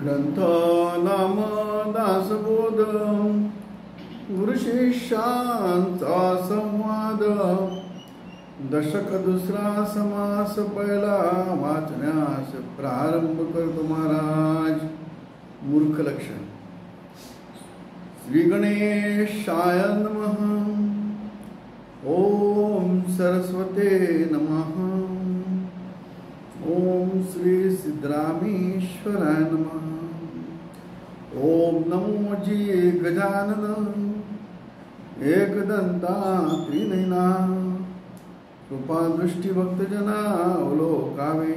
ग्रंथ नाम दासबोध गुरुशिष्यांचा संवाद दशक दुसरा समास पहिला वाचण्यास प्रारंभ करतो महाराज. मूर्ख लक्षण. श्री गणेशाय नमः. ओम सरस्वते नमः. ओम श्री सिद्धरामेश्वराय नमः. ओम नमो जी गजानन एकदंता त्रिनयना कृपा दृष्टी भक्तजना अवलोकावे.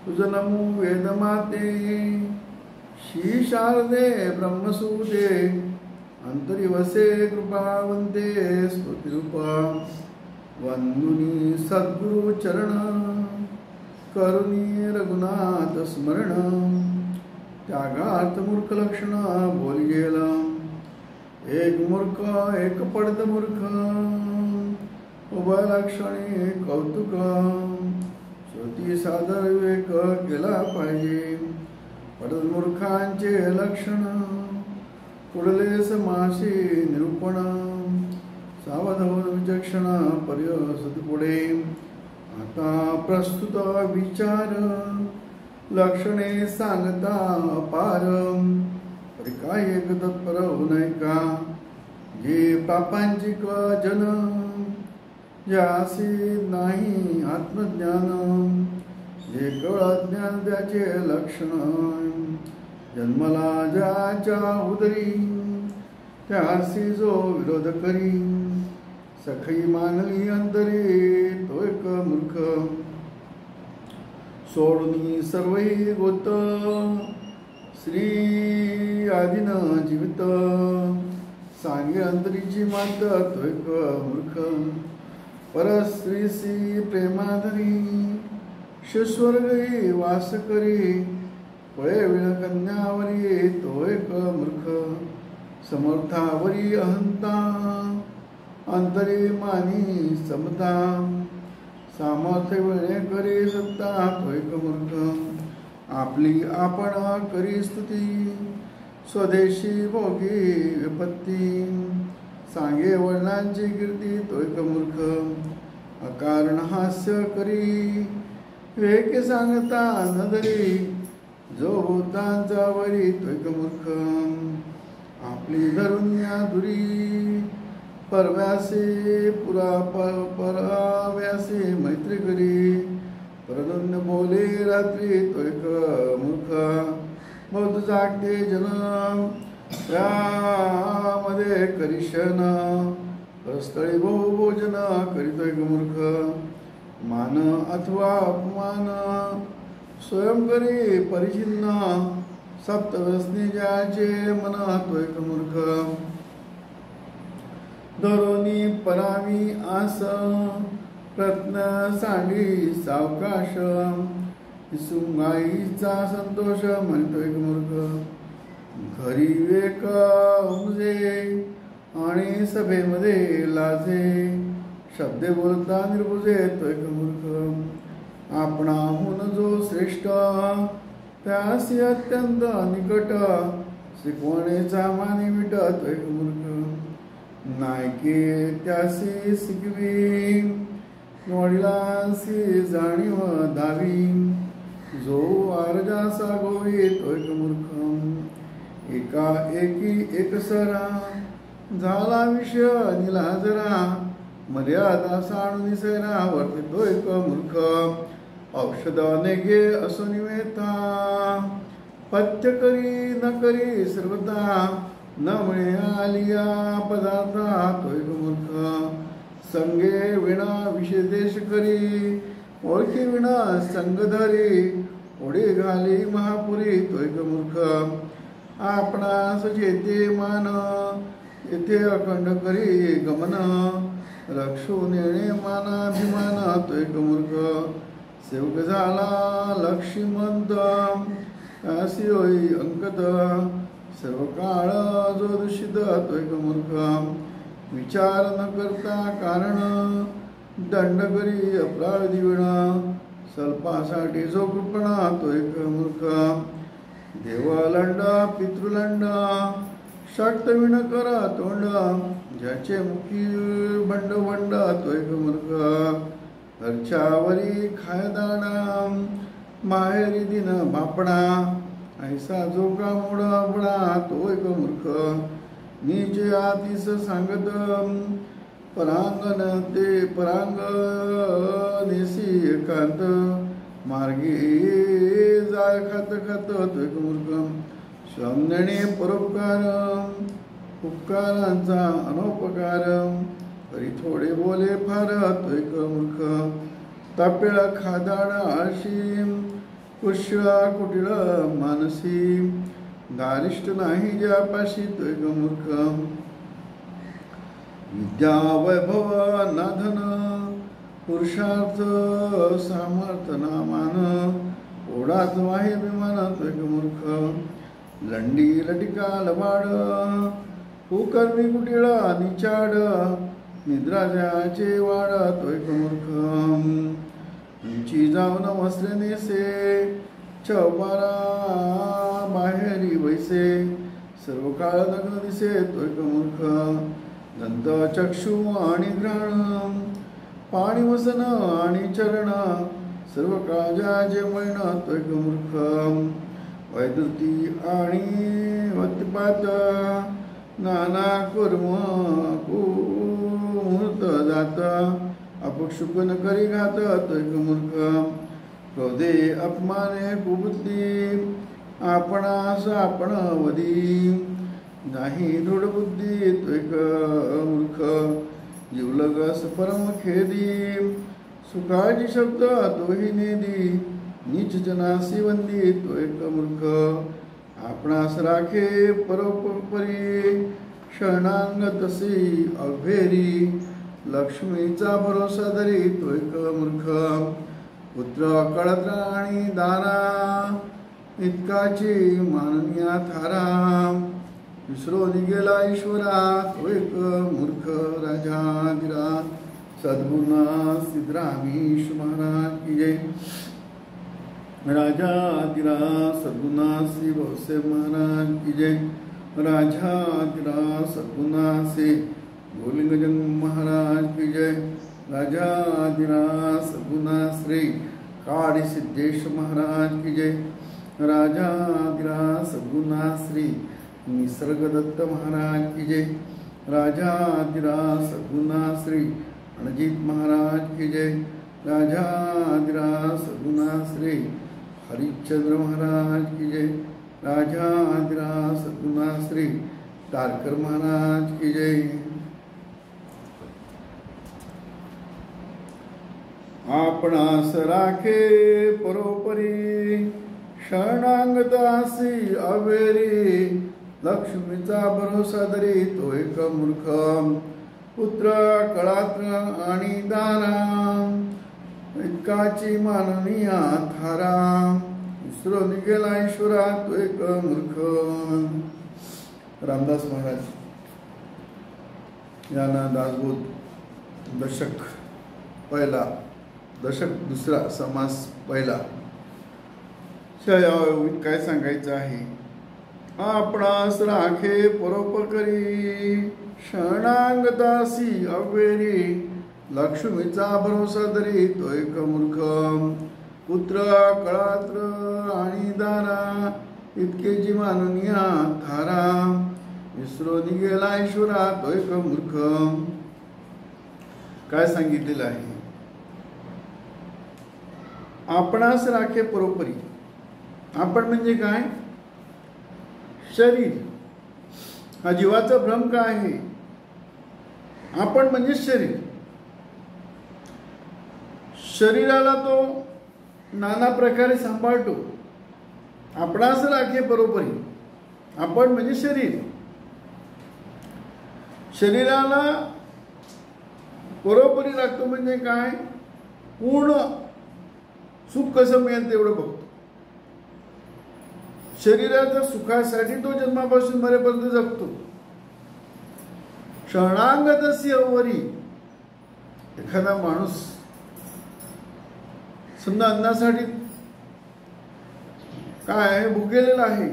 तुझ नमो वेदमाते श्री शारदे ब्रह्मसूते अंतरी वसे कृपावंते स्तुतिरूपा वंदुनी सद्गुरु चरण करुणी रघुनाथ स्मरण. त्यागात मूर्ख लक्षण बोली गेला. एक मूर्ख एक पडत मूर्ख उभय लक्षणे कौतुक श्रुती सादर विवेक केला पाहिजे. पडत मूर्खांचे लक्षण पुढले समासी निरूपण सावधान विचक्षण पर्यसत पुढे. आता प्रस्तुत विचार लक्षणे सांगता अपार काय एक तत्पर होऊन का जे पापांची जन ज्यासी नाही आत्मज्ञान जे केवळ ज्ञान त्याचे लक्षण. जन्मला ज्याच्या उदरी त्यासी जो विरोध करी सखई मानली अंतरी तो एक मूर्ख. सोडून सर्वही गोत श्री आदिन जीवित सांगे अंतरीची मात तो एक मूर्ख. परस्त्रीसी प्रेमाधरी शिस्वर्गी वास करी पळे विळ कन्यावरी तो एक मूर्ख. समर्थावरी अहंता अंतरी मानी समता सामर्थ्य वेळे करी सत्ता तो एक मूर्ख. आपली आपण करी स्तुती स्वदेशी भोगी विपत्ती सांगे वर्णांची कीर्ती तो एक मूर्ख. अकारण हास्य करी वेक सांगता नदरी जो भूतांचा वरी तो एक मूर्ख. आपली धरून या दुरी परव्यासी पुरा पराव्यासी मैत्री करी परदुन्य बोले रात्री तो एक मूर्ख. बौद्ध जागते जन त्यामध्ये करिशन परस्थळी बहुभोजन करीतो एक मूर्ख. मान अथवा अपमान स्वयं करी परिचिन्न सप्तव्यसनी ज्याचे मन तो एक मूर्ख. धरोनी परावी आस प्रत्न सांडी सावकाश सुंगाईचा संतोष म्हणतो एक मूर्ख. घरी विवेक उमजे आणि सभेमध्ये लाजे शब्दे बोलता निर्बुजे तो एक मूर्ख. आपणाहून जो श्रेष्ठ त्यासी अत्यंत निकट शिकवणेचा मानी विट तो एक मूर्ख. नायके त्यासी शिकवी वडिलांसी जाणीव दावी जो आरजासा गोवी तो एक मूर्ख. एका एकी एकसरा झाला विषय निलाजरा मर्यादा साणू निसरा वर्ते तो एक मूर्ख. औषध अनेके असो निवेता पथ्य करी न करी सर्वता न मिळे आलिया पदार्था तो एक मूर्ख. संगे विणा विशेष करी ओळखी विणा संग धरी उडी घाली महापुरी तो एक मूर्ख. आपणास जेते मान येथे अखंड करी गमन रक्षून येणे मानाभिमान तो एक मूर्ख. सेवक झाला लक्ष्मीमंत अशी होई अंकत सर्व काळ जो दूषित तो एक मूर्ख. विचार न करता कारण दंड करी अपराधी विणा स्वल्पासाठी जो कृपणा तो एक मूर्ख. देवलंडा पितृलंडा षटविण करा तोंड ज्याचे मुखी बंड बंड तो एक मूर्ख घरच्यावरी खायदाणा माहेरी दिन बापणा ऐसा जो का मोडा बडा तो एक मूर्ख नीचे आतीस सांगत परांगण ते परांग नेसी एकांत मार्गी जाय खात खात तो एक मूर्ख श्रमणे परोपकार उपकारांचा अनोपकार तरी थोडे बोले फार तो एक मूर्ख तापेळ खादाड आळशी कुशळा कुटिळ मानसी दारिष्ट नाही ज्यापाशी तो एक मूर्ख विद्या वैभव नाधन पुरुषार्थ सामर्थ नामान ओढाच वाहे विमान तो एक मूर्ख लंडी लटिका लबाड कुकर्मी कुटिळ निचाड निद्राजाचे वाड तो एक मूर्ख उंची जाऊन वस्त्रे नेसे चौबारा बाहेरी वैसे सर्व काळ नग्न दिसे तो एक मूर्ख दंत चक्षु आणि घ्राण पाणी वसन आणि चरण सर्व काळजाचे मळण तो एक मूर्ख वैदुती आणि वत्पात नाना कर्म मुहूर्त जात अपक्षुकन करी घात तो एक मूर्ख क्रोधे अपमाने कुबुद्धी आपणास आपण वदी नाही दृढ बुद्धी तो एक मूर्ख जीवलगस परम खेदी सुखाची शब्द तोही नेदी नीच जनासी वंदी तो एक मूर्ख आपणास राखे परोपरी शरणांग तसी अभेरी लक्ष्मीचा भरोसा धरी तो एक मूर्ख पुत्र कळत्र आणि दारा इतकाची माननीया थारा विसरून गेला ईश्वरा तो एक मूर्ख राजाधिराज सद्गुणा सिद्धरामेश महाराज की जय राजाधिराज सद्गुणा श्री भाऊसाहेब महाराज की जय राजाधिराज सद्गुणा से गोलिंगजंग महाराज की जय राजाधिराज सद्गुणा श्री काड़ी सिद्धेश महाराज की जय राजाधिराज सद्गुणा श्री निसर्गदत्त महाराज की जय राजाधिराज सद्गुणा श्री अणजीत महाराज की जय राजाधिराज सद्गुणा श्री हरिश्चंद्र महाराज की जय राजाधिराज सद्गुणा श्री तारकर महाराज की जय आपणास राखे परोपरी शरणांगतासी अवेरी लक्ष्मीचा भरोसा धरी तो एक मूर्ख पुत्र कळात्र आणि दारा इतकाची माननीया थारा विसरून गेला ईश्वरा तो एक मूर्ख रामदास महाराज यांना दासबोध दशक पहिला दशक दुसरा समास पहिला काय सांगायचं आहे आपणास राखे परोपकारी शरणांगतासी अवेरी लक्ष्मीचा भरोसा धरी तो एक मूर्ख पुत्र कळात्र आणि दारा इतकेची माननीया थारा विसरून गेला ईश्वरा तो एक मूर्ख काय सांगितलेलं आहे आपणास राखे परोपरी आपण म्हणजे काय शरीर हा जीवाचा भ्रम काय आहे आपण म्हणजे शरीर शरीराला तो नाना प्रकारे सांभाळतो आपणास राखे परोपरी आपण म्हणजे शरीर शरीराला परोपरी राखतो म्हणजे काय पूर्ण सुख कसं मिळेल तेवढं बघतो शरीराच्या सुखासाठी तो जन्मापासून मरेपर्यंत जगतो शरणांगतस्य अवरी एखादा माणूस समजा अन्नासाठी काय भुकेलेला आहे,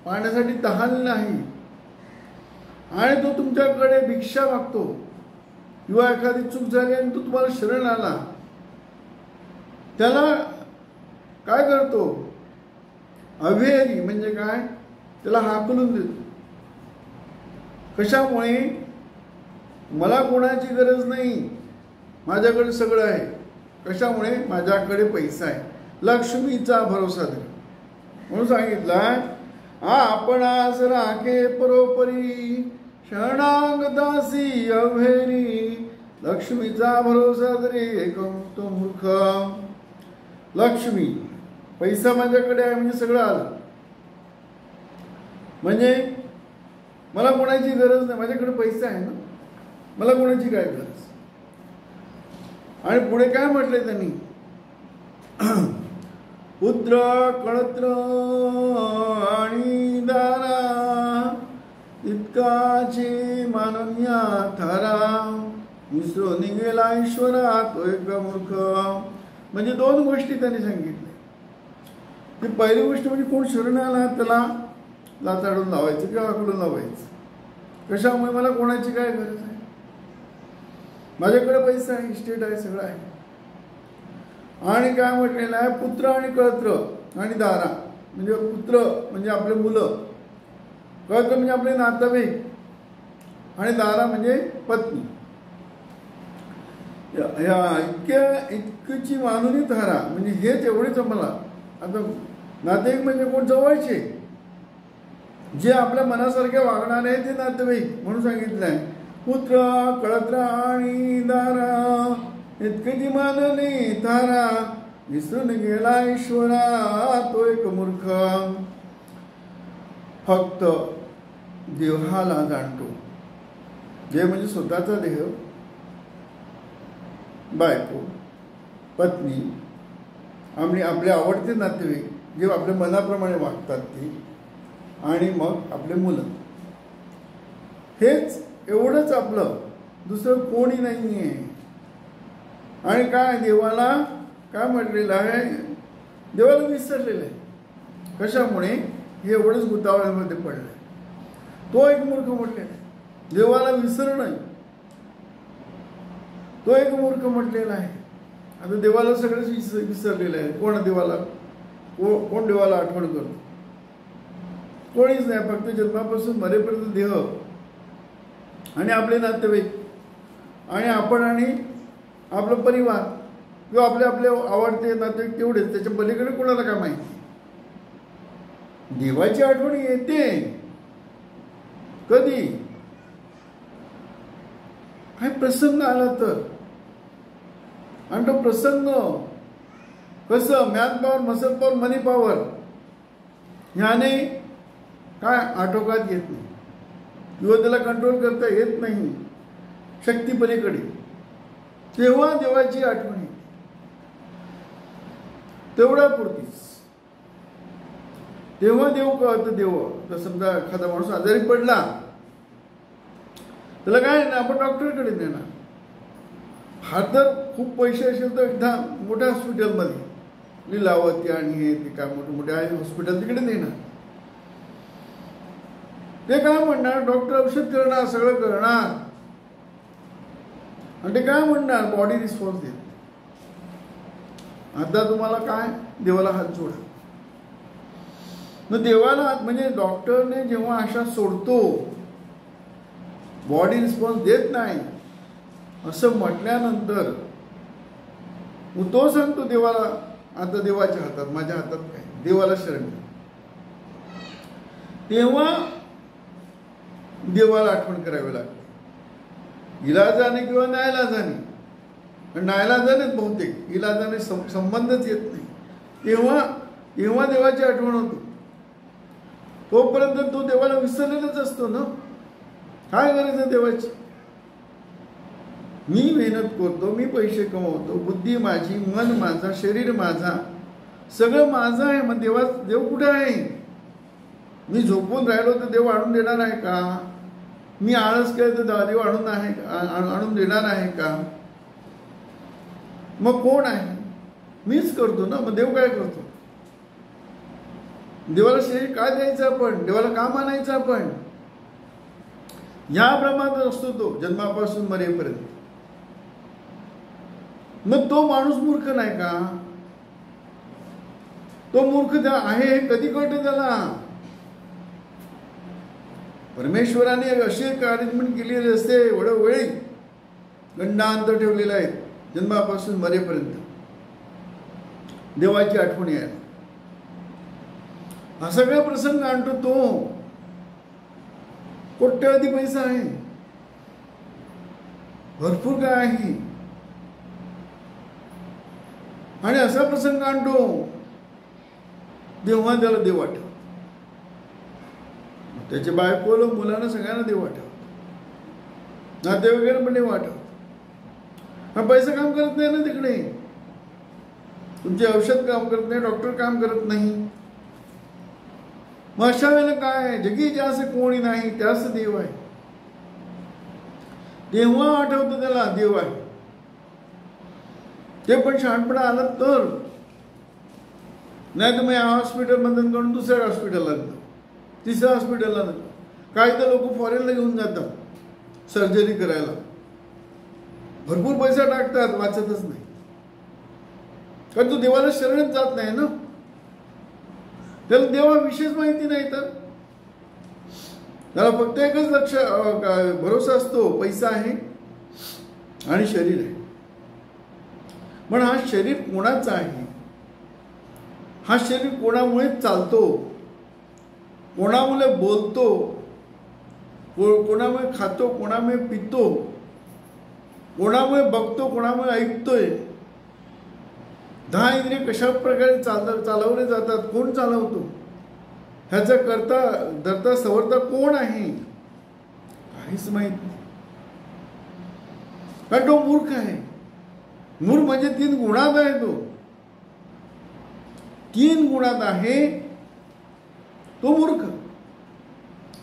पाण्यासाठी तहान नाही, आणि तो तुमच्याकडे भिक्षा मागतो, किंवा एखादी चूक झाली आणि तो तुम्हाला शरण आला, त्याला काय करतो? अभेरी म्हणजे काय? त्याला हाकलून देतो. कशामुळे? मला कोणाची गरज नाही, माझ्याकडे सगळं आहे. कशामुळे? माझ्याकडे पैसा आहे. लक्ष्मीचा भरोसा दे म्हणून सांगितलं. आपण आज राखे परोपरी, शरणांग दासी अभेरी, लक्ष्मीचा भरोसा दरे तो मूर्ख. लक्ष्मी, पैसा माझ्याकडे आहे म्हणजे सगळं आलं, म्हणजे मला कोणाची गरज नाही, माझ्याकडे पैसा आहे ना, मला कोणाची काय गरज. आणि पुढे काय म्हटलंय त्यांनी? पुत्र कळत्र आणि दारा, इतकाची मानन्या थारा, विसरून गेला ईश्वरा तो एक मूर्ख. म्हणजे दोन गोष्टी त्यांनी सांगितल्या. ती पहिली गोष्ट म्हणजे कोण शरण आला त्याला लाताडून लावायचं किंवा आकडून लावायचं. कशामुळे? मला कोणाची काय गरज आहे, माझ्याकडे पैसा आहे, इस्टेट आहे, सगळं आहे. आणि काय म्हटलेलं आहे? पुत्र आणि कळत्र आणि दारा, म्हणजे पुत्र म्हणजे आपले मुलं, कळत्र म्हणजे आपले नातेवाईक, आणि दारा म्हणजे पत्नी. या इतकीची मानुनी थारा, म्हणजे हेच एवढेच मला. आता नातेवाईक म्हणजे कोण? जवळचे, जे आपल्या मनासारखे वागणारे आहे ते नातेवाईक. म्हणून सांगितलं आहे पुत्र कळत्र आणि दारा, इतकी माननी थारा, विसरून गेला ईश्वरा तो एक मूर्ख. फक्त देहाला जाणतो. देह म्हणजे स्वतःचा देह, बायको, पत्नी, आणि आपले आवडते नातेवाईक जे आपल्या मनाप्रमाणे वागतात ते, आणि मग आपले मुलं. हेच एवढंच आपलं, दुसरं कोणी नाही आहे. आणि काय? देवाला काय म्हटलेलं आहे? देवाला विसरलेलं आहे. कशामुळे? हे एवढंच गुतावळ्यामध्ये पडलं. तो एक मूर्ख म्हटलेला आहे. देवाला विसरणं, तो एक मूर्ख म्हटलेला आहे. आता देवाला सगळंच विसरलेलं आहे. कोण देवाला कोण देवाला आठवण करतो? कोणीच नाही. फक्त जन्मापासून मरेपर्यंत देह आणि आपले नातेवाईक आणि आपण आणि आपला परिवार किंवा आपले आपले आवडते नातेवाईक तेवढेच. त्याच्या पलीकडे कोणाला काय माहिती? देवाची आठवण येते कधी? काय प्रसंग आला तर. आणि तो प्रसंग कसं? मॅन पॉवर, मसल पॉवर, मनी पॉवर ह्याने काय आटोक्यात येत नाही किंवा त्याला कंट्रोल करता येत नाही शक्ती पलीकडे. तेव्हा देवाची आठवण येते, तेवढ्या पुरतीच. तेव्हा देव कळतं. देव तर समजा एखादा माणूस आजारी पडला, त्याला काय ना आपण डॉक्टरकडे नेणार. हा तर खूप पैसे असेल तर एकदा मोठ्या हॉस्पिटलमध्ये, लीलावती आणि हे ते काय मोठे मोठे आहे हॉस्पिटल, तिकडे नेणार. ते काय म्हणणार? डॉक्टर औषध करणार, सगळं करणार, आणि ते काय म्हणणार? बॉडी रिस्पॉन्स देत. आता तुम्हाला काय? देवाला हात जोडा. मग देवाला म्हणजे डॉक्टरने जेव्हा आशा सोडतो, बॉडी रिस्पॉन्स देत नाही असं म्हटल्यानंतर मग तो सांगतो देवाला, आता देवाच्या हातात, माझ्या हातात काय? देवाला शरण. तेव्हा देवाला आठवण करावी लागते, इलाजाने किंवा नाईलाजाने. पण नाईलाजानेच बहुतेक, इलाजाने संबंधच येत नाही. तेव्हा देवाची आठवण होते. तोपर्यंत तो देवाला विसरलेलाच असतो ना. काय गरज आहे देवाची? मी मेहनत करतो, मी पैसे कमवतो, बुद्धी माझी, मन माझा, शरीर माझा, सगळं माझं आहे. मग देव कुठे आहे? मी झोपून राहिलो तर देव आणून देणार आहे का? मी आळस केलं तर देव आणून देणार आहे का? मग कोण आहे? मीच करतो ना. मग देव काय करतो? देवाला शरीर का द्यायचं आपण, देवाला का मानायचं आपण, या भ्रमात असतो तो जन्मापासून मरेपर्यंत. मग तो माणूस मूर्ख नाही का? तो मूर्ख आहे हे कधी कळतं त्याला? परमेश्वराने अशी एक अरेंजमेंट केलेली असते, वेळोवेळी गंडांतर ठेवलेला आहे जन्मापासून मरेपर्यंत देवाची आठवण यायला. हा सगळा प्रसंग आणतो तो. कोट्यवधी पैसा आहे, भरपूर काय आहे, आणि असा प्रसंग आणतो तेव्हा त्याला देव वाटत. त्याच्या बायकोला, मुलांना, सगळ्यांना देव वाटत, नातेवाईकांना पण देव वाटत. हा पैसा काम करत नाही ना तिकडे, तुमचे औषध काम करत नाही, डॉक्टर काम करत नाही. मग अशा वेळेला काय, जगी ज्यास कोणी नाही त्यास देव आहे. तेव्हा आठवतं त्याला देव आहे. ते पण शहाणपणा आलं तर, नाही तर मग या हॉस्पिटलमधून करून दुसऱ्या हॉस्पिटलला जातं, तिसऱ्या हॉस्पिटलला जातं. काही तर लोक फॉरेनला घेऊन जातात सर्जरी करायला, भरपूर पैसा टाकतात, वाचतच नाही. कारण तो देवाला शरणच जात नाही ना, त्याला देवाविषयीच माहिती नाही. तर त्याला फक्त एकच भरोसा असतो, पैसा आहे आणि शरीर आहे. पण हा शरीर कोणाचा आहे, हा शरीर कोणामुळे चालतो, कोणामुळे बोलतो, कोणामुळे खातो, कोणामुळे पितो, कोणामुळे बघतो, कोणामुळे ऐकतोय. 10 इंद्रिय कशा प्रकारे चालवले जातात, कोण चालवतो, ह्याचा करता धरता सवरता कोण आहे, काहीच माहित नाही. कारण तो मूर्ख आहे. मूर्ख म्हणजे 3 गुणात आहे. तो 3 गुणात आहे तो मूर्ख.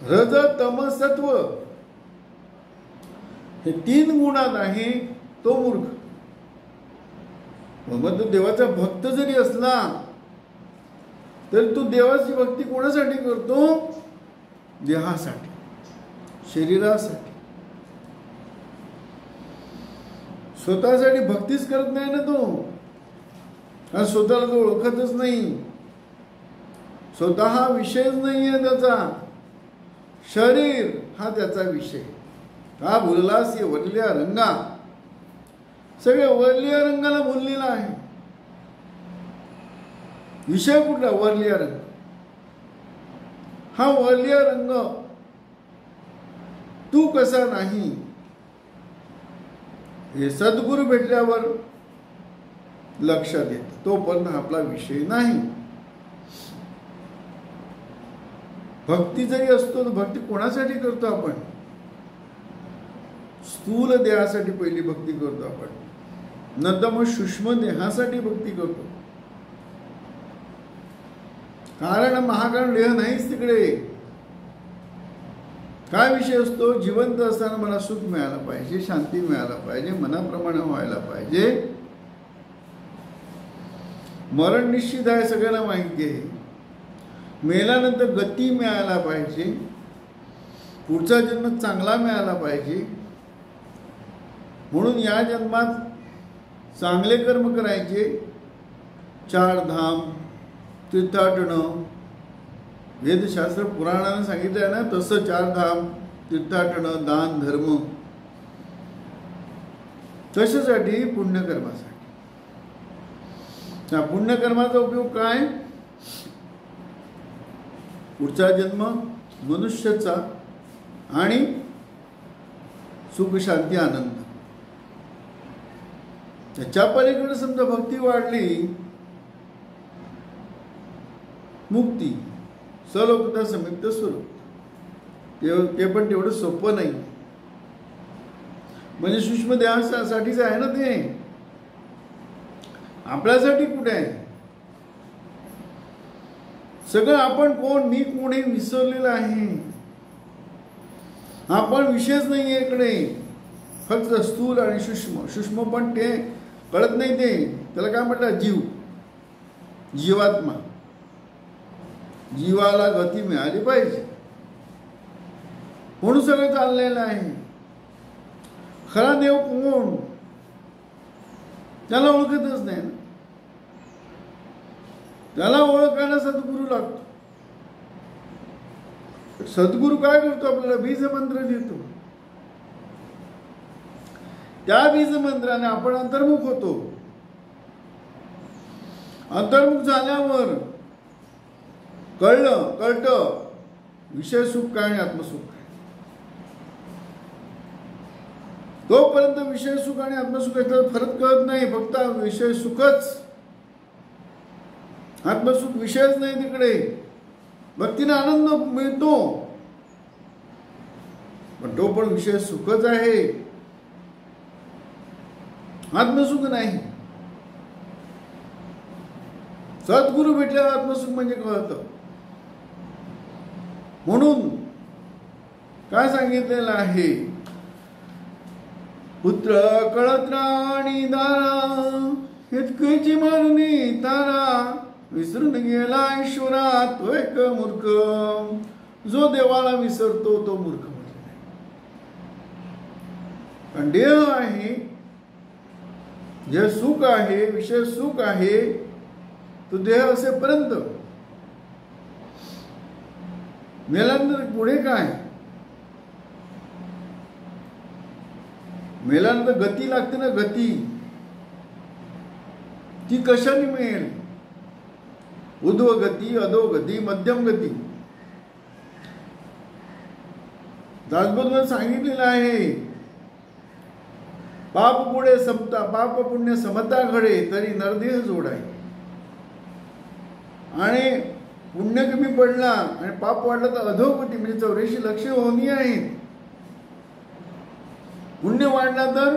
रज तम सत्व हे 3 गुणात आहे तो मूर्ख. मग तो देवाचा भक्त जरी असला तर तो देवाची भक्ती कोणासाठी करतो? देहासाठी, शरीरासाठी. स्वतःसाठी भक्तीच करत नाही ना तो. कारण स्वतःला तो ओळखतच नाही, स्वतः हा विषयच नाही आहे त्याचा. शरीर हा त्याचा विषय. हा भुललास ये वरल्या रंगा, सगळे वरलिया रंगाला भुललेला आहे. विषय कुठला? वरलिया रंग. हा वरलिया रंग तू कसा नाही हे सद्गुरू भेटल्यावर लक्षात येतं. तोपर्यंत आपला विषय नाही. भक्ती जरी असतो तर भक्ती कोणासाठी करतो आपण? स्थूल देहासाठी पहिली भक्ती करतो आपण, नंतर मग सूक्ष्म देहासाठी भक्ती करतो. कारण महाकारण देह नाहीच तिकडे. काय विषय असतो? जिवंत असताना मला सुख मिळायला पाहिजे, शांती मिळायला पाहिजे, मनाप्रमाणे व्हायला पाहिजे. मरण निश्चित आहे, सगळ्यांना माहिती आहे. मेल्यानंतर गती मिळायला पाहिजे, पुढचा जन्म चांगला मिळाला पाहिजे. म्हणून या जन्मात चांगले कर्म करायचे. 4 धाम, तीर्थाटन, वेदशास्त्र पुराणाने सांगितलं आहे ना तसं. 4 धाम, तीर्थाटन, दान, धर्म, कशासाठी? पुण्यकर्मासाठी. त्या पुण्यकर्माचा उपयोग काय? पुढचा जन्म मनुष्याचा आणि सुख, शांती, आनंद. त्याच्या पलीकडे समजा भक्ती वाढली, मुक्ती, सलोकता, समिक्त स्वरूप. ते पण तेवढं सोपं नाही. म्हणजे सूक्ष्म देहासाठीच आहे ना ते, आपल्यासाठी कुठे आहे? सगळं आपण कोण, मी कोण हे विसरलेलं आहे. आपण विषयच नाही आहे इकडे. फक्त स्थूल आणि सूक्ष्म. सूक्ष्म पण ते कळत नाही. ते त्याला काय म्हणतात? जीव, जीवात्मा. जीवाला गती मिळाली पाहिजे म्हणून सगळं चाललेलं आहे. खरा देव कोण त्याला ओळखतच नाही ना. त्याला ओळखायला सद्गुरू लागतो. सद्गुरू काय करतो? आपल्याला बीज मंत्र देतो. त्या बीज मंत्राने आपण अंतर्मुख होतो. अंतर्मुख झाल्यावर कळतं विषय सुख काय आणि आत्मसुख काय. तोपर्यंत विषय सुख आणि आत्मसुख याचा फरक कळत नाही. फक्त विषय सुखच, आत्मसुख विषयच नाही. तिकडे भक्तीने आनंद मिळतो पण तो पण विषय सुखच आहे, आत्मसुख नाही. सद्गुरू भेटल्यावर आत्मसुख म्हणजे कळतं. म्हणून काय सांगितलेलं आहे? पुत्र कळत राणी दारा इतकेची मारणी तारा विसरून गेला ईश्वरा तो एक मूर्ख. जो देवाला विसरतो तो मूर्ख म्हणजे नाही. पण देव आहे, जे सुख आहे, विषय सुख आहे, तो देह असेपर्यंत. मेल्यानंतर पुढे काय? मेल्यानंतर गती लागते ना. गती ती कशाने मिळेल? उध्वगती, अधोगती, मध्यम गती. दासबोधमध्ये सांगितलेलं आहे पाप पुढे समता, पाप पुण्य समता घडे तरी नरदेह जोडाय. आणि पुण्य कमी पडला आणि पाप वाढलं तर अधोगती म्हणजे 84 लक्ष होणी आहेत. पुण्य वाढला तर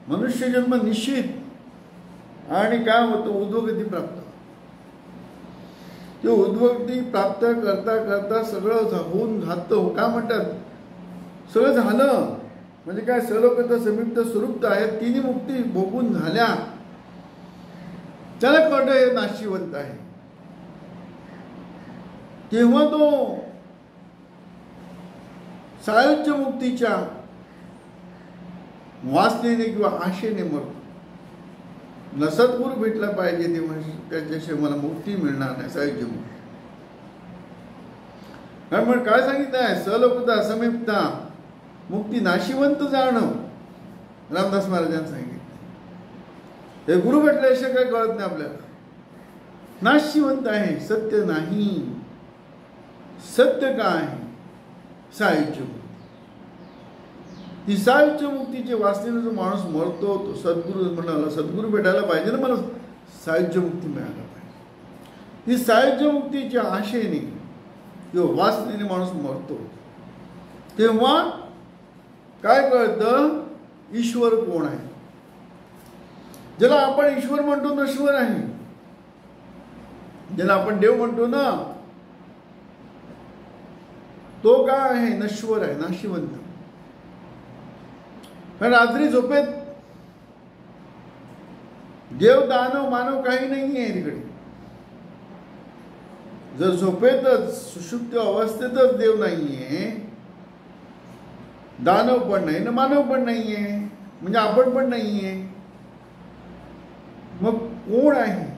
मनुष्य जन्म निश्चित आणि काय होतं? उध्वगती प्राप्त. ते उध्वगती प्राप्त करता करता सगळं होऊन जातं. काय म्हणतात? सगळं झालं म्हणजे काय? सर्वकर्ता समीप्त स्वरूप आहेत. तिन्ही मुक्ती भोगून झाल्या. त्याला कळतं हे नाशिवंत आहे. तेव्हा तो सायुज्य मुक्तीच्या वासनेने किंवा आशेने मरतो. न सद्गुरू भेटला पाहिजे तेव्हा त्याच्याशिवाय मला मुक्ती मिळणार नाही. सायुज्य मुक्ती कारण काय सांगितलं आहे? सलोकता समीपता मुक्ती नाशिवंत जाणं. रामदास महाराजांनी सांगितलं. हे गुरु भेटल्याशिवाय काय कळत नाही आपल्याला. नाशिवंत आहे, सत्य नाही. सत्य काय? सायुज्य मुक्ती. ती सायुज्य मुक्तीची वासनेने जो माणूस मरतो तो सद्गुरू म्हणाला. सद्गुरू भेटायला पाहिजे ना, मला सायुज्य मुक्ती मिळायला पाहिजे. ती सायुज्य मुक्तीच्या आशेने किंवा वासनेने माणूस मरतो. तेव्हा काय कळतं? ईश्वर कोण आहे? ज्याला आपण ईश्वर म्हणतो नश्वर आहे. ज्याला आपण देव म्हणतो ना तो काय आहे? नश्वर आहे, नाशिवंत. कारण रात्री झोपेत देव दानव मानव काही नाही आहे तिकडे. जर झोपेतच सुषुप्त अवस्थेतच देव नाहीये, दानव पण नाही ना मानव पण नाहीये, म्हणजे आपण पण नाहीये, मग कोण आहे?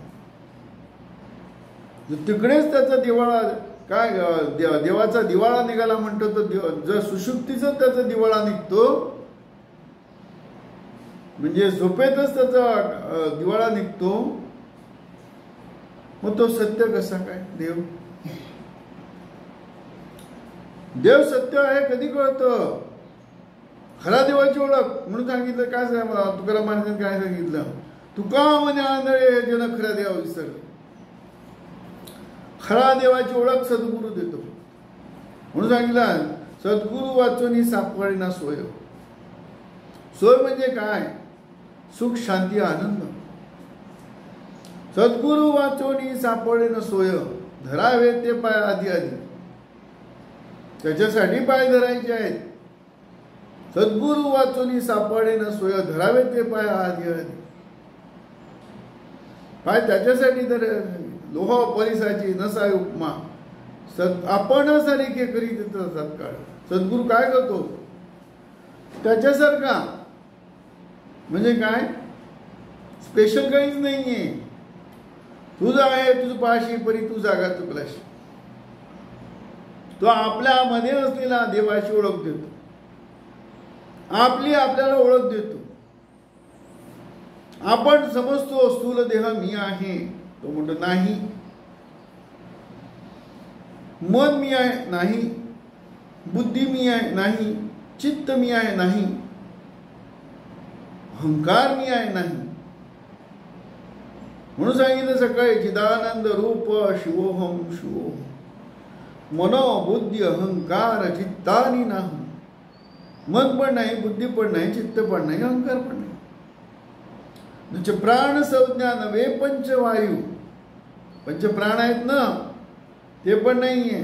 तिकडेच त्याचा दिवाळा काय देवाचा दिवाळा निघाला म्हणतो. तर जर सुषुप्तीचा त्याचा दिवाळा निघतो म्हणजे झोपेतच त्याचा दिवाळा निघतो, मग तो सत्य कसा काय? देव देव सत्य आहे कधी कळतं? खरा देवाची ओळख म्हणून सांगितलं. काय तुकाराम महाराजांनी काय सांगितलं? तुका म्हणे आंधळे जन खरा देवा विसरले. खरा देवाची ओळख सद्गुरू देतो म्हणून सांगितलं. सद्गुरू वाचून सापडेना सोय. सोय म्हणजे काय? सुख शांती आनंद. सद्गुरू वाचून सापडेना सोय धरावे ते पाय आधी आधी. त्याच्यासाठी पाय धरायचे आहेत. सद्गुरू वाचून सापडेना सोय धरावे ते पाय आधी आधी. पाय त्याच्यासाठी तर लोह परिसाची नसाय उपमा आपण सारखे करीत सत्काळ. सद्गुरू काय करतो त्याच्यासारखा, म्हणजे काय स्पेशल काहीच नाहीये. तुझं आहे, तुझं पाशी परी तू जागा चुकलास. तो आपल्यामध्ये असलेला देवाची ओळख देतो, आपल्याला ओळख देतो. आपण समजतो स्थूल देह मी आहे, तो म्हणतो नाही. मन मी आहे नाही, बुद्धी मी आहे नाही, चित्त मी आहे नाही, अहंकार मी आहे नाही. म्हणून सांगितलं सकाळी चिदानंद रूप शिवोहम शिवोहम. मनो बुद्धी अहंकार चित्तानी नाही. मन पण नाही, बुद्धी पण नाही, चित्त पण नाही, अहंकार पण नाही. प्राण संज्ञा नव्हे पंचवायू. पंचप्राण आहेत ना, ते पण नाहीये.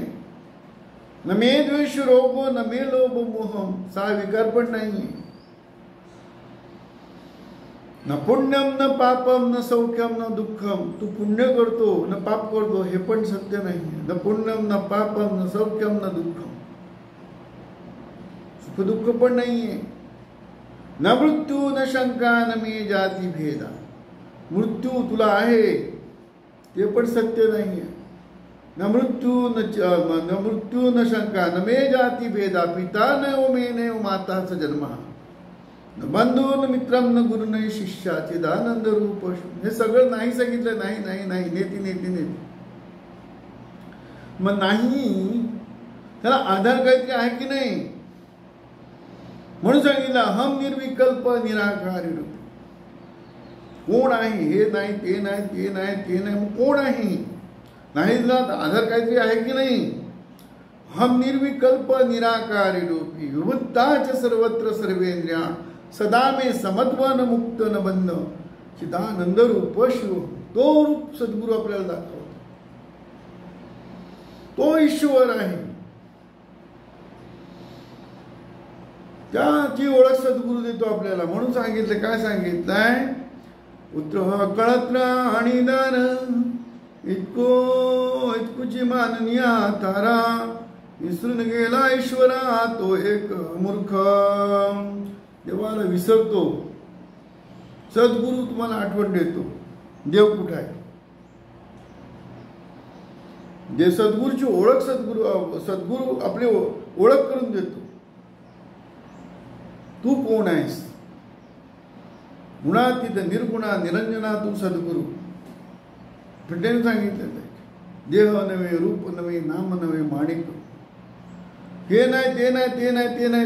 न मे द्वेष रोग न मे लोभ मोह, 6 विकार पण नाहीये. न पुण्यम न पापम न सौख्यम न दुःखम. तू पुण्य करतो न पाप करतो हे पण सत्य नाहीये. न पुण्यम न पापम न सौख्यम न दुःखम. सुख दुःख पण नाहीये. न मृत्यू न शंका न मे जाती भेदा. मृत्यू तुला आहे ते पण सत्य नाहीये. न मृत्यू न शंका न मे जाती भेदा. पिता न मे न माताच जन्म. न बंधू न मित्रम न गुरु न शिष्या चिदानंद रूप. हे सगळं नाही सांगितलं. नाही नाही नाही, नेती नेती नेती. मग नाही त्याला आधार काहीतरी आहे की नाही. म्हणून सांगितलं हम निर्विकल्प निराकारी रूप. कोण आहे हे नाही, ते नाही, ते नाही, ते नाही, मग कोण आहे. नाही आधार काहीतरी आहे की नाही. हम निर्विकल्प निराकारी रूपी विभुत्ताच सर्वत्र सर्वेंद्रिया सदा मे समत्व न मुक्त न बंध चिदानंद रूप शिव. तो रूप सद्गुरू आपल्याला दाखवतो. तो ईश्वर आहे. त्याची ओळख सद्गुरू देतो आपल्याला. म्हणून सांगितलं, काय सांगितलंय, पुत्र कळत्र आणि दान इतकुची माननीया तारा. विसरून गेला ईश्वरा तो एक मूर्ख. देवाला विसरतो. सद्गुरू तुम्हाला आठवण देतो देव कुठे आहे. जे सद्गुरूची ओळख सद्गुरू आपली ओळख करून देतो. तू कोण आहेस. गुणातीत निर्गुणा निरंजना तू सद्गुरू. फिटेने सांगितलं, देह नव्हे, रूप नव्हे, नाम नव्हे, माणिक. हे नाही, ते नाही, ते नाही, ते नाही.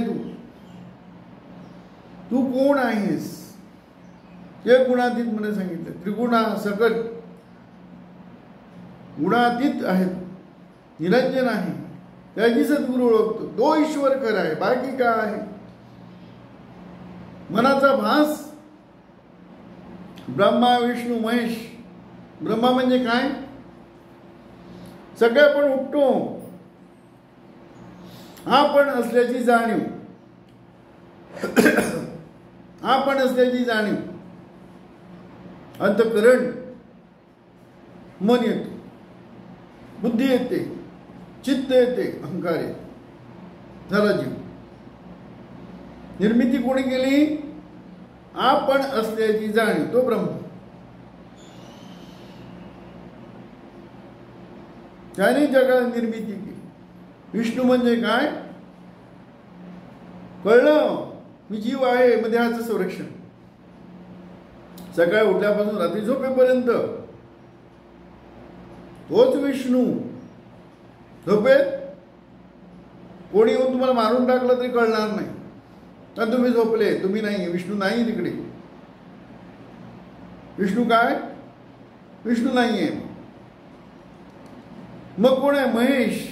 तू कोण आहेस. ते गुणातीत म्हणून सांगितलं. त्रिगुणा सकट गुणातीत आहेत, निरंजन आहे. त्याची सद्गुरू ओळखतो. तो ईश्वर खरा आहे. बाकी काय आहे. मनाचा भास ब्रह्मा विष्णू महेश. ब्रह्मा म्हणजे काय, सगळे आपण उठतो. आपण असल्याची जाणीव. आपण असल्याची जाणीव. अंतःकरण, मन येतो, बुद्धी येते, चित्त येते, अहंकार येते. झाला जीव. निर्मिती कोणी केली. आपण असल्याची जाणीव, तो ब्रह्म. त्याने जगात निर्मिती केली. विष्णू म्हणजे काय, कळलं मी जीव आहे. मग देहाचं संरक्षण. सकाळी उठल्यापासून रात्री झोपेपर्यंत तोच विष्णू. झोपेत कोणी येऊन तुम्हाला मारून टाकलं तरी कळणार नाही. तर तुम्ही झोपले, तुम्ही नाही. विष्णू नाही तिकडे. विष्णू काय, विष्णू नाहीये. मग कोण आहे, महेश.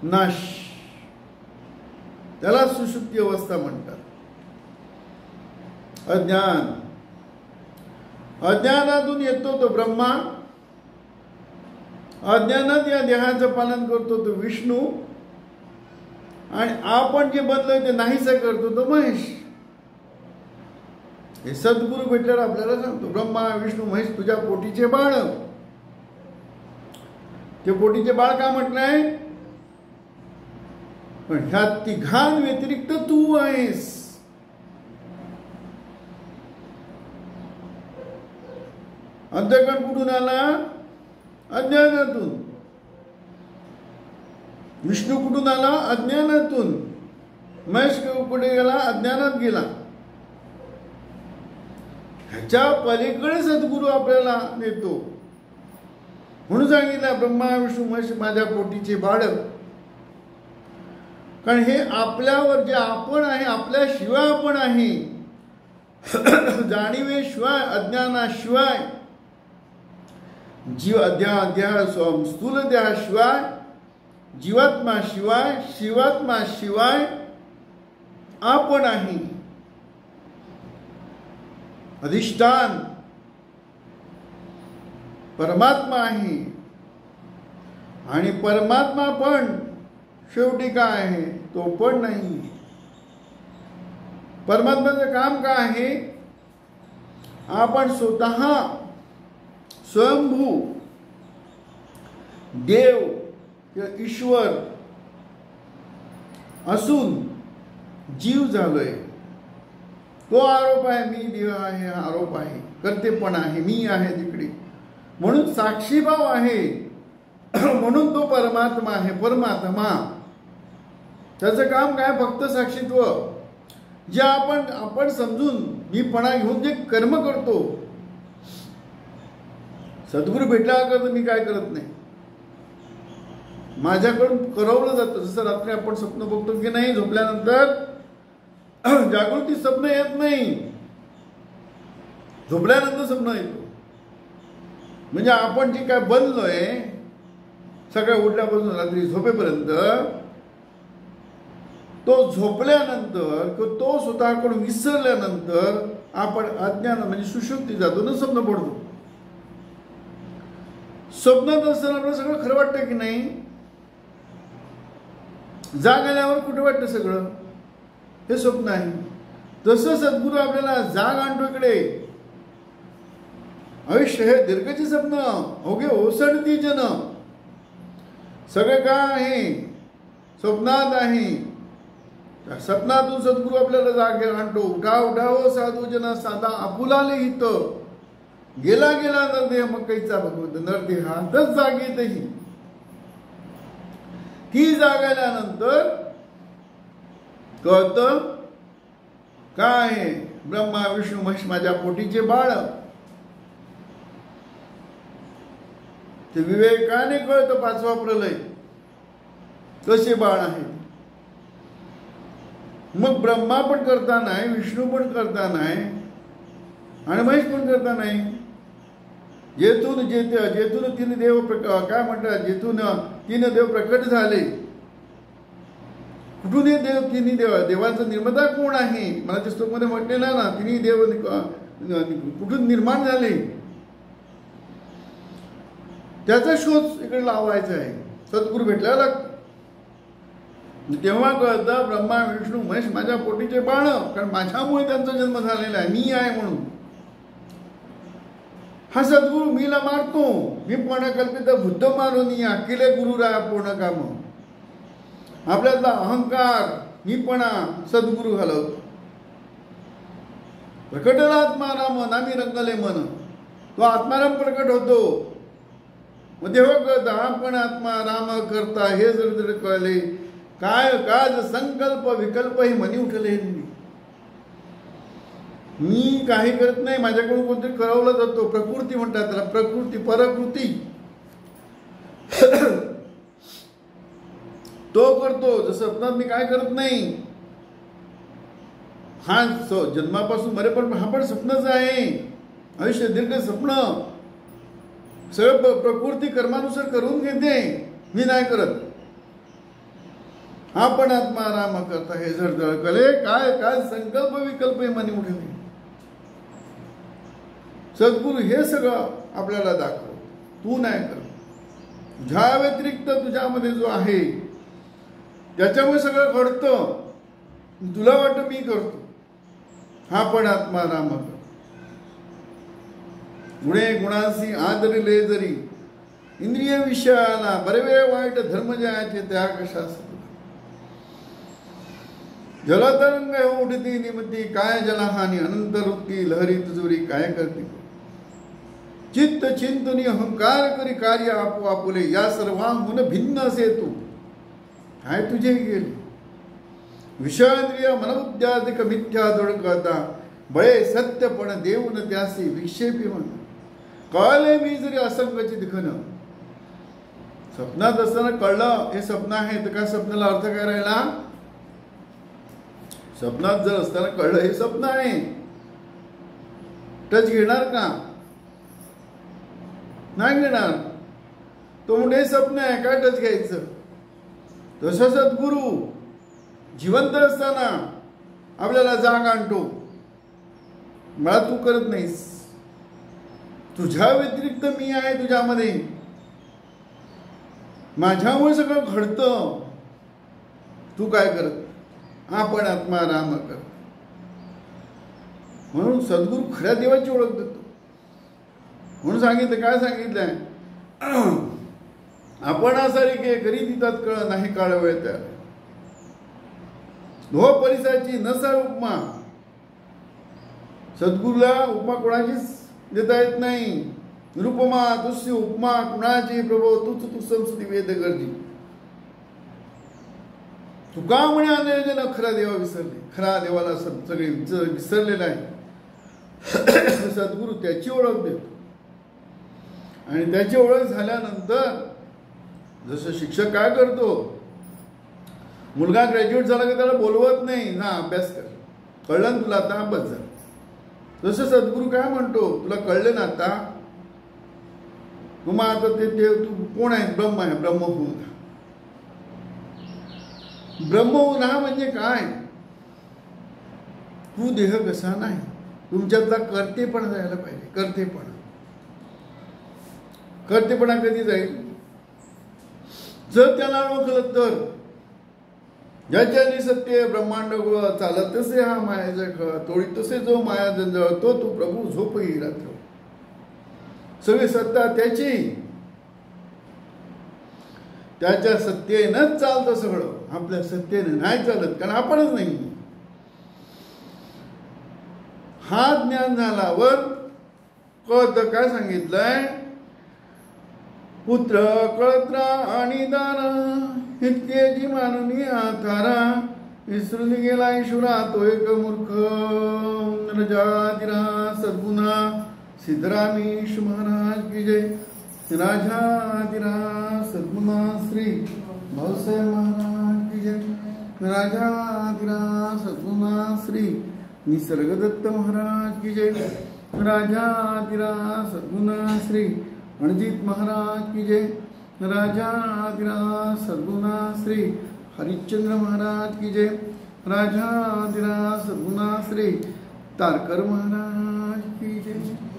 नाश. त्याला सुषुप्ती अवस्था म्हणतात. अज्ञान. अज्ञानातून येतो तो ब्रह्मा. अज्ञानात या देहाचं पालन करतो तो विष्णू. आणि आपण जे बदलय ते नाहीसा करतो तो महेश. हे सद्गुरू भेटल्यावर आपल्याला सांगतो. ब्रह्मा विष्णू महेश तुझ्या पोटीचे बाळ. ते पोटीचे बाळ का म्हटलंय? पण ह्या तिघां व्यतिरिक्त तू आहेस. अंतःकरण कुठून आला? अज्ञानातून. विष्णू कुठून आला? अज्ञानातून. महेश कुठे गेला? अज्ञानात गेला. ह्याच्या पलीकडे सद्गुरू आपल्याला नेतो. म्हणून सांगितलं ब्रह्मा विष्णू महेश माझ्या पोटीचे बाळ. कारण हे आपल्यावर जे आपण आहे, आपल्याशिवाय आपण आहे, जाणीवेशिवाय, अज्ञानाशिवाय, जीव अध्या स्थूल देहाशिवाय, जीवात्माशिवाय, शिवात्माशिवाय आपण आहे. अधिष्ठान परमात्मा आहे. आणि परमात्मा पण शेवटी काय आहे? तो पण नाही. परमात्म्याचं काम काय आहे? आपण स्वतः स्वयंभू देव किंवा ईश्वर असून जीव झालोय. तो आरोप आहे, मी देव आहे, हा आरोप आहे. कर्तेपण आहे, मी आहे तिकडे. म्हणून साक्षीभाव आहे. म्हणून तो परमात्मा आहे. परमात्मा त्याचं काम काय? फक्त साक्षीत्व. जे आपण समजून मीपणा घेऊन जे कर्म करतो, सद्गुरू भेटल्यावर मी काय करत नाही, माझ्याकडून करवलं जातं. जसं रात्री आपण स्वप्न बघतो की नाही, झोपल्यानंतर जागृती स्वप्न येत नाही, झोपल्यानंतर स्वप्न येतो. म्हणजे आपण जे काय बनलोय सकाळी उठल्यापासून रात्री झोपेपर्यंत, तो झोपल्यानंतर किंवा तो स्वतःकडून विसरल्यानंतर आपण अज्ञान म्हणजे सुषुप्ती जातो ना, स्वप्न पडतो. स्वप्नात असताना आपलं सगळं खरं वाटतं की नाही? जाग आल्यावर कुठे वाटतं सगळं? हे स्वप्न आहे. तसं सद्गुरू आपल्याला जाग आणतो इकडे. आयुष्य हे दीर्घची स्वप्न अवघे ओसडती जन. सगळं काय आहे? स्वप्नात आहे. स्वप्नातून सद्गुरू आपल्याला जागे आणतो. उठा उठा हो साधू जना, साधा आपुलाले हित, गेला गेला नरदेह मग कैचा भगवंत, नरदेहातच जागेतही. ती जागल्यानंतर कळतं काय? ब्रह्मा विष्णू महेश माझ्या पोटीचे बाळ. ते विवेकाने कळतं. पाचवा प्रलय कसे बाळ आहे. मग ब्रह्मा पण करता नाही, विष्णू पण करता नाही, आणि महेश पण करता नाही. जेथून तीन देव काय म्हणतात, जेथून तीन देव प्रकट झाले. कुठून हे देव? तिन्ही देवांचं निर्माता कोण आहे? मला त्या श्लोकमध्ये म्हटलेलं ना, तिन्ही देव कुठून निर्माण झाले त्याचा शोध इकडे लावायचा आहे. सद्गुरू भेटल्याला तेव्हा कळतं ब्रह्मा विष्णू महेश माझ्या पोटीचे बाळ. कारण माझ्यामुळे त्यांचा जन्म झालेला आहे, मी आहे म्हणून. हा सद्गुरू मीला मारतो. मी पण कल्पित बुद्ध मारून केले गुरु राया पूर्ण काम. आपल्यातला अहंकार मीपणा सद्गुरू घालवतो. प्रकटला आत्माराम नामी रंगले मन. तो आत्माराम प्रकट होतो. मग तेव्हा कळतं हा पण आत्मा राम करता हे जर कळले. काय काज संकल्प विकल्प हे मनी उठले. मी काही करत नाही, माझ्याकडून कोणतरी करवलं जातो. प्रकृती म्हणतात त्याला, प्रकृती परकृती. तो करतो. जसं स्वप्नात मी काय करत नाही. हा जन्मापासून मरेपर्यंत हा पण स्वप्नच आहे. आयुष्य दीर्घ स्वप्न. सगळं प्रकृती कर्मानुसार करून घेते, मी नाही करत. हा पण आत्मा राम करता हे जर कळे. काय काय संकल्प विकल्प हे मनी उठले. सद्गुरू हे सगळं आपल्याला दाखव. तू नाही कर. तुझ्या व्यतिरिक्त तुझ्यामध्ये जो आहे त्याच्यामुळे सगळं घडतं. तुला वाटतं मी करतो. हा पण आत्मा राम कर. गुणे गुणांसी आदरिले जरी इंद्रिय विषयाला बरे वेळ वाईट धर्मजयाचे त्या कशा जलतरंग उठती निमती काय जलहानी अनंत वृत्ती लहरी तुझुरी काय करते चित्त चिंतनी अहंकार करी कार्य आपो आपुले या सर्वांहून भिन्न असे तू काय तुझे गेले विषयाद्रिय मनोद्याधिक मिथ्या दृढ बळे सत्यपण देऊन त्यासी विक्षेपी म्हण कळले मी जरी असंगचित घन स्वप्नात असताना कळलं हे स्वप्न आहे तर काय स्वप्नाला अर्थ काय राहिला स्वप्नात जर असताना कळलं हे स्वप्न आहे टच घेणार का नाही घेणार तो म्हणजे स्वप्न आहे काय टच घ्यायचं तसं सद्गुरू जिवंत असताना आपल्याला जाग आणतो मला तू करत नाहीस तुझ्या व्यतिरिक्त मी आहे तुझ्यामध्ये माझ्यामुळे सगळं घडतं तू काय करत आपण आत्मा राम कर म्हणून सद्गुरू खऱ्या देवाची ओळख देतो म्हणून सांगितलं काय सांगितलंय आपण सारखे करी तिथं कळ नाही काळ वेळ त्या धो परिसाची नसा उपमा सद्गुरूला उपमा कोणाचीच देता येत नाही निरुपमा तुझी उपमा कुणाची प्रभो तूच तू संस्कृती वेद गर्जी तुका म्हणे अनेक खरा देवा विसरले खरा देवाला सगळे विसरलेला आहे सद्गुरू त्याची ओळख देतो आणि त्याची ओळख झाल्यानंतर जसं शिक्षक काय करतो मुलगा ग्रॅज्युएट झाला की त्याला बोलवत नाही ना अभ्यास कर कळलं तुला आता अभ्यास झाला जसं सद्गुरू काय म्हणतो तुला कळले ना आता मग आता ते तू कोण आहे ब्रह्म आहे ब्रह्म होऊन ब्रह्म होऊन म्हणजे काय तू देह कसा नाही तुमच्यातला कर्तेपणा जायला पाहिजे कर्तेपणा कधी जाईल जर त्याला ओळखलं तर ज्याच्याने सत्य ब्रह्मांड चालत तसे हा मायाचा खळ तोडी तसे जो माया जंजळ तो तू प्रभू झोपही रात्र सगळी सत्ता त्याची त्याच्या सत्तेनंच चालतं सगळं आपल्या सत्तेने नाही चालत कारण आपणच नाही हा ज्ञान झाल्यावर कळत काय सांगितलंय पुत्र कळत्रा आणि दान इतके जी माननी आधारा विसरून गेला ईश्वरा तो एक मूर्ख नरजातिरा सद्गुणा सिद्धरामेश महाराज की जय राजाधिरा सद्गुणा श्री भाऊसाहेब महाराज की जय राजाधिरा सद्गुणा श्री निसर्गदत्त महाराज की जय राजाधिरा सद्गुणा श्री रणजीत महाराज की जय राजाधिराज सद्गुणा श्री हरिश्चंद्र महाराज की जय राजाधिराज सद्गुणा श्री तारकर महाराज की जय।